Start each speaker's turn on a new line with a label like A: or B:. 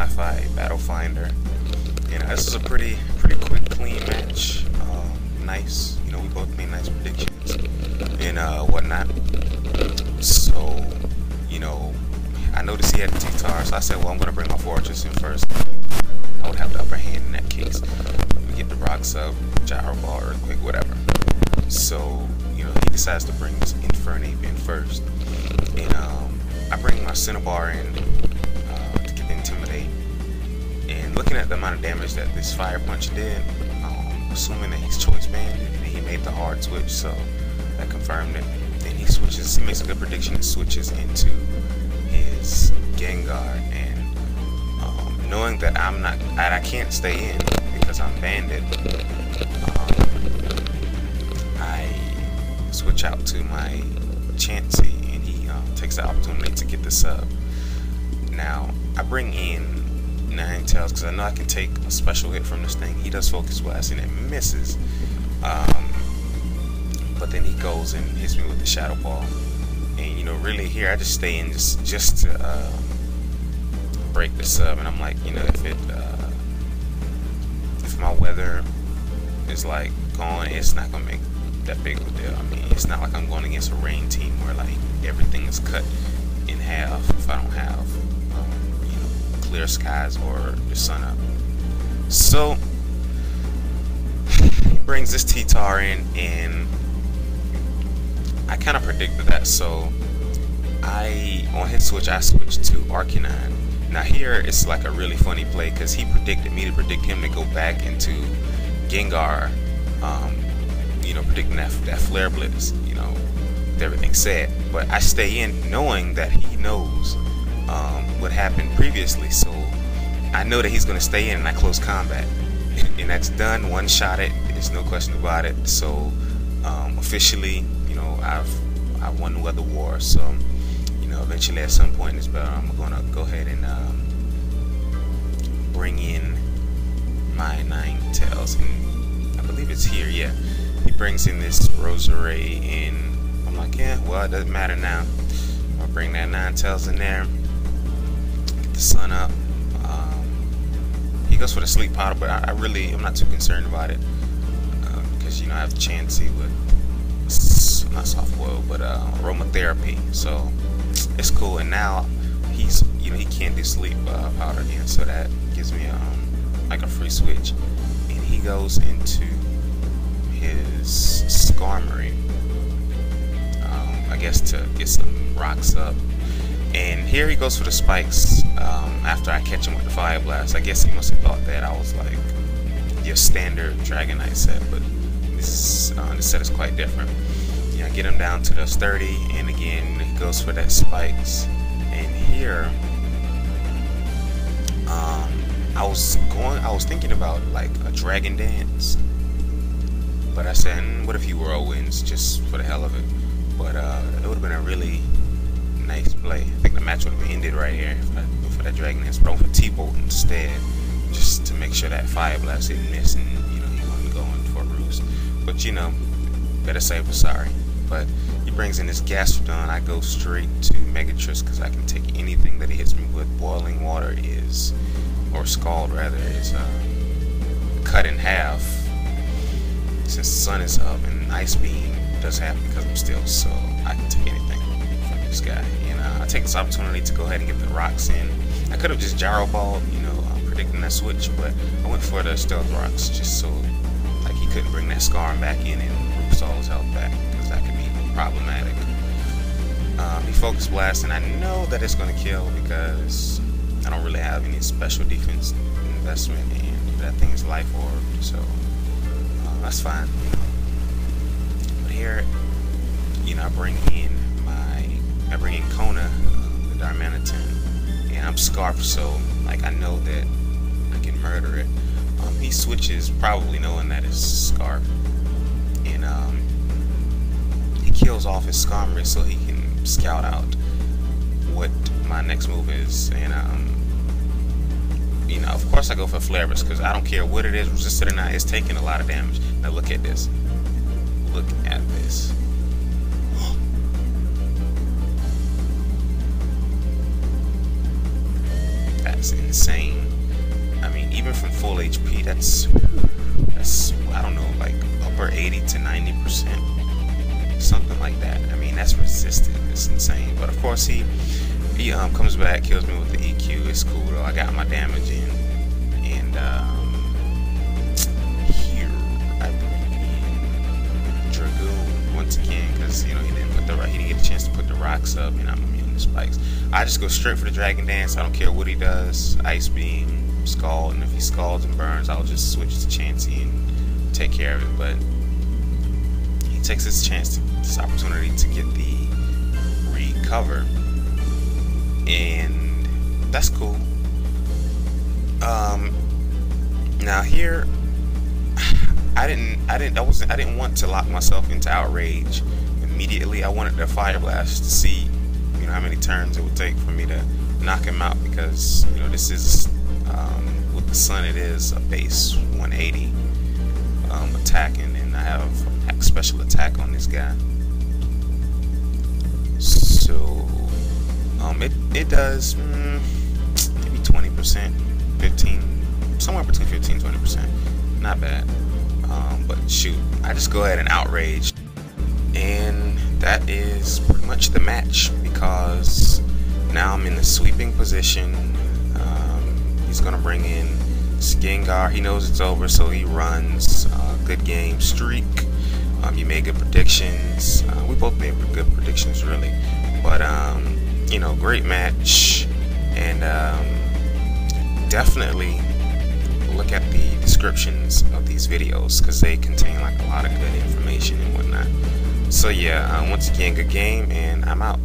A: Wi-Fi Battle Finder. You know, this is a pretty quick, clean match. Nice. You know, we both made nice predictions and whatnot. So, you know, I noticed he had a T-Tar, so I said, well, I'm gonna bring my Fortress in first. I would have the upper hand in that case. Let me get the rocks up, gyro ball, earthquake, whatever. So, you know, he decides to bring his Infernape in first, and I bring my Cinnabar in to get the Intimidate. And looking at the amount of damage that this Fire Punch did, assuming that he's choice banded, and he made the hard switch, so that confirmed it. Then he switches. He makes a good prediction and switches into his Gengar, and knowing that I can't stay in because I'm banded, I switch out to my Chansey, and he takes the opportunity to get the sub. Now I bring in Ninetales because I know I can take a special hit from this thing. He does Focus Blast and it misses, but then he goes and hits me with the Shadow Ball. And you know, really here I just stay in just to break the sub. And I'm like, you know, if my weather is like gone, it's not gonna make that big of a deal. I mean, it's not like I'm going against a rain team where like everything is cut in half if I don't have you know, clear skies or the sun up. So he brings this T-Tar in, and I kind of predicted that, so on his switch I switched to Arcanine. Now here it's like a really funny play because he predicted me to predict him to go back into Gengar, you know, predicting that Flare Blitz, you know, with everything said. But I stay in knowing that he knows what happened previously, so I know that he's going to stay in and I close combat. And that's done, one shot it, there's no question about it. So officially, you know, I won the weather war. So you know, eventually at some point in this battle I'm gonna go ahead and bring in my Ninetales, and I believe it's here. Yeah, he brings in this Roserade, and I'm like, yeah, well, it doesn't matter now. I'll bring that Ninetales in there, get the sun up. He goes for the sleep powder, but I'm not too concerned about it because you know I have Chansey with not soft boil, but aromatherapy, so it's cool. And now he's, you know, he can't do sleep powder again, so that gives me like a free switch. And he goes into his Skarmory, I guess to get some rocks up. And here he goes for the spikes after I catch him with the Fire Blast. I guess he must have thought that I was like your standard Dragonite set, but this set is quite different. You know, get him down to those 30, and again he goes for that spikes. And here I was thinking about like a Dragon Dance, but I said, what if he whirlwinds just for the hell of it? But it would have been a really nice play. I think the match would have ended right here if I went for that Dragon Dance, but I went for T-Bolt instead, just to make sure that Fire Blast didn't miss, and you know, he wasn't going for a ruse. But you know, better safe than sorry. But he brings in this Gastrodon. I go straight to Megatriss because I can take anything that he hits me with. Boiling Water is, or Scald rather, is cut in half since the sun is up, and Ice Beam does happen because I'm still, so I can take anything from this guy. And I take this opportunity to go ahead and get the rocks in. I could have just gyro balled, you know, predicting that switch, but I went for the stealth rocks just so like he couldn't bring that Skarm back in and roost all his health back, because that could be problematic. He Focus Blast, and I know that it's going to kill because I don't really have any special defense investment, and that thing is life orb, so that's fine. You know. But here, you know, I bring in Kona, the Darmanitan, and I'm Scarf, so like I know that I can murder it. He switches probably knowing that it's Scarf, and he kills off his Skarmory so he can scout out what my next move is. And you know, of course I go for Flare Blitz because I don't care what it is, resisted or not, it's taking a lot of damage. Now look at this. Look at this. That's insane. I mean, even from full HP, that's I don't know, like upper 80 to 90%, something like that. I mean, that's resistant. It's insane. But of course, he comes back, kills me with the EQ. It's cool though. I got my damage in, and here I bring in Dragoon once again because he didn't get a chance to put the rocks up, and I'm immune to spikes. I just go straight for the Dragon Dance. I don't care what he does. Ice Beam, Scald, and if he scalds and burns, I'll just switch to Chansey and take care of it. But he takes this opportunity to get the recover, and that's cool. Now here, I didn't want to lock myself into Outrage immediately. I wanted the Fire Blast to see, how many turns it would take for me to knock him out, because this is with the sun, it is a base 180 attacking, and I have special attack on this guy. So it does maybe 20%, 15, somewhere between 15 and 20%. Not bad. But shoot, I just go ahead and Outrage, and that is pretty much the match, because now I'm in the sweeping position. He's gonna bring in Gengar. He knows it's over, so he runs. Good game streak. You made good predictions. We both made good predictions, really. But great match, and definitely look at the descriptions of these videos, because they contain like a lot of good information and whatnot. So yeah, once again, good game, and I'm out.